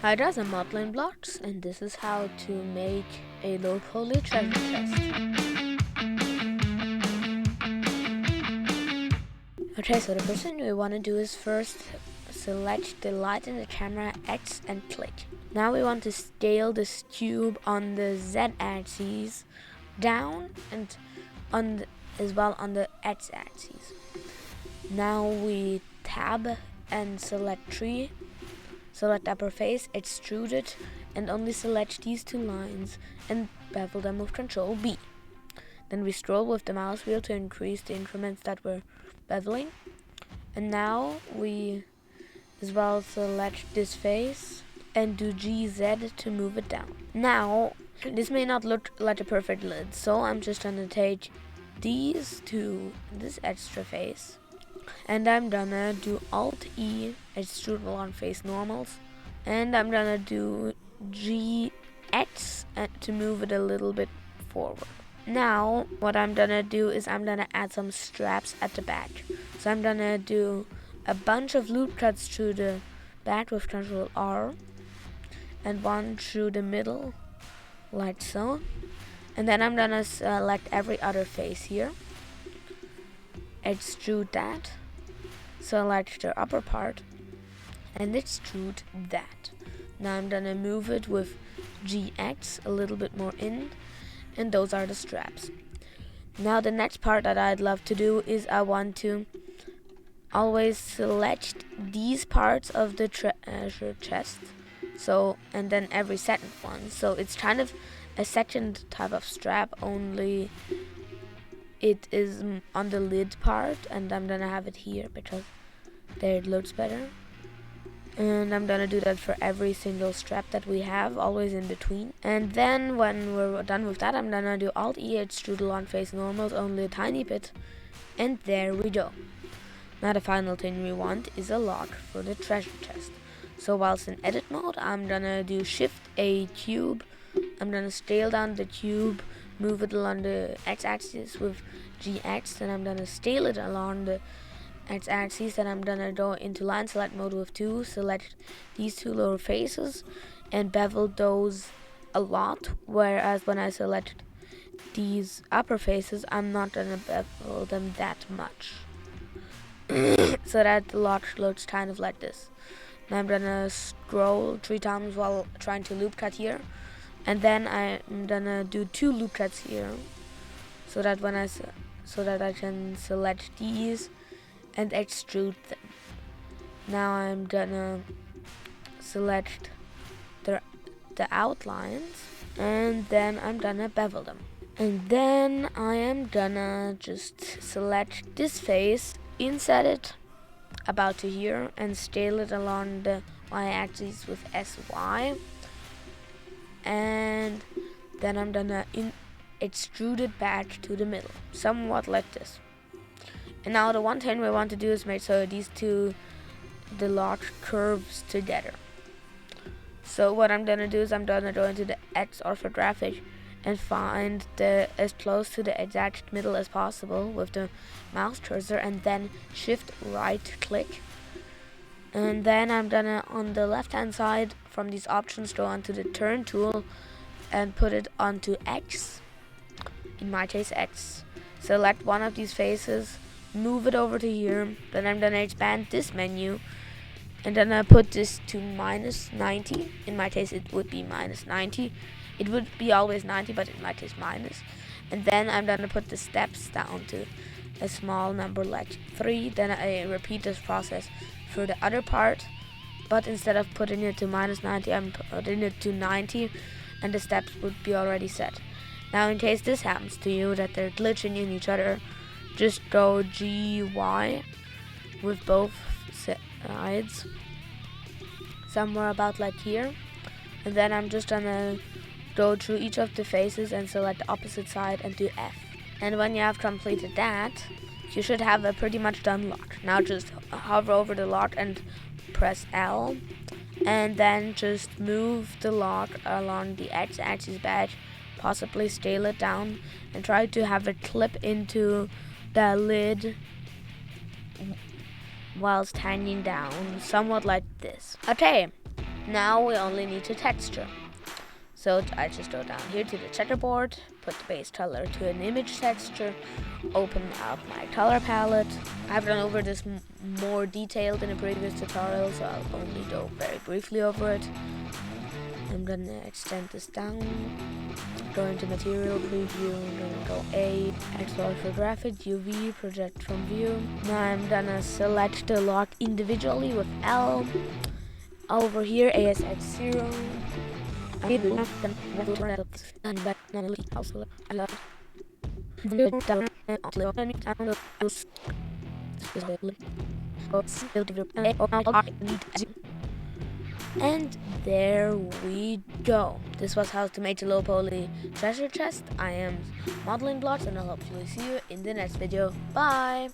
Hi guys, I'm Modeling Blocks, and this is how to make a low poly treasure chest. Okay, so the first thing we want to do is first select the light in the camera, X, and click. Now we want to scale this cube on the Z axis down and as well on the X axis. Now we tab and select tree. Select upper face, extrude it, and only select these two lines and bevel them with Ctrl B. Then we scroll with the mouse wheel to increase the increments that we're beveling. And now we as well select this face and do GZ to move it down. Now, this may not look like a perfect lid, so I'm just gonna take these two, this extra face, and I'm gonna do Alt E, extrude along face normals, and I'm gonna do GX to move it a little bit forward. Now what I'm gonna do is I'm gonna add some straps at the back. So I'm gonna do a bunch of loop cuts through the back with Ctrl R and one through the middle like so, and then I'm gonna select every other face here, extrude that, select the upper part, and extrude that. Now I'm gonna move it with GX a little bit more in, and those are the straps. Now the next part that I'd love to do is I want to always select these parts of the treasure chest, so, and then every second one. So it's kind of a second type of strap, only it is on the lid part, and I'm gonna have it here because there it looks better. And I'm gonna do that for every single strap that we have, always in between. And then when we're done with that, I'm gonna do Alt E, extrude along face normals only a tiny bit, and there we go. Now the final thing we want is a lock for the treasure chest. So whilst in edit mode, I'm gonna do Shift A cube. I'm gonna scale down the cube, move it along the X-axis with GX, then I'm gonna scale it along the X-axis, then I'm gonna go into line select mode with 2, select these two lower faces, and bevel those a lot, whereas when I select these upper faces, I'm not gonna bevel them that much. So that the lock looks kind of like this. Now I'm gonna scroll 3 times while trying to loop cut here, and then I'm gonna do 2 loop cuts here, so that I can select these and extrude them. Now I'm gonna select the outlines, and then I'm gonna bevel them. And then I am gonna just select this face, insert it about to here, and scale it along the y-axis with SY. And then I'm gonna extrude it back to the middle, somewhat like this. And now the one thing we want to do is make so these two, the lock curves together. So what I'm gonna do is I'm gonna go into the X orthographic and find as close to the exact middle as possible with the mouse cursor, and then Shift right click. And then I'm gonna, on the left hand side from these options, go onto the turn tool and put it onto X, in my case X. Select one of these faces, move it over to here, then I'm gonna expand this menu, and then I put this to -90. In my case it would be -90. It would be always 90, but in my case minus. And then I'm gonna put the steps down to a small number like 3. Then I repeat this process for the other part, but instead of putting it to -90, I'm putting it to 90, and the steps would be already set. Now in case this happens to you, that they're glitching in each other, just go GY with both sides, somewhere about like here. And then I'm just gonna go through each of the faces and select the opposite side and do F. And when you have completed that, you should have a pretty much done lock. Now just hover over the lock and press L, and then just move the lock along the X-axis back, possibly scale it down, and try to have it clip into the lid whilst hanging down, somewhat like this. Okay, Now we only need to texture. So I just go down here to the checkerboard, put the base color to an image texture, open up my color palette. I've gone over this more detailed in a previous tutorial, so I'll only go very briefly over it. I'm gonna extend this down, go into material preview, I'm gonna go A, export photographic, UV, project from view. Now I'm gonna select the lock individually with L. Over here, ASX0. And there we go. This was how to make the low poly treasure chest. I am Modeling Blocks, and I'll hopefully see you in the next video. Bye!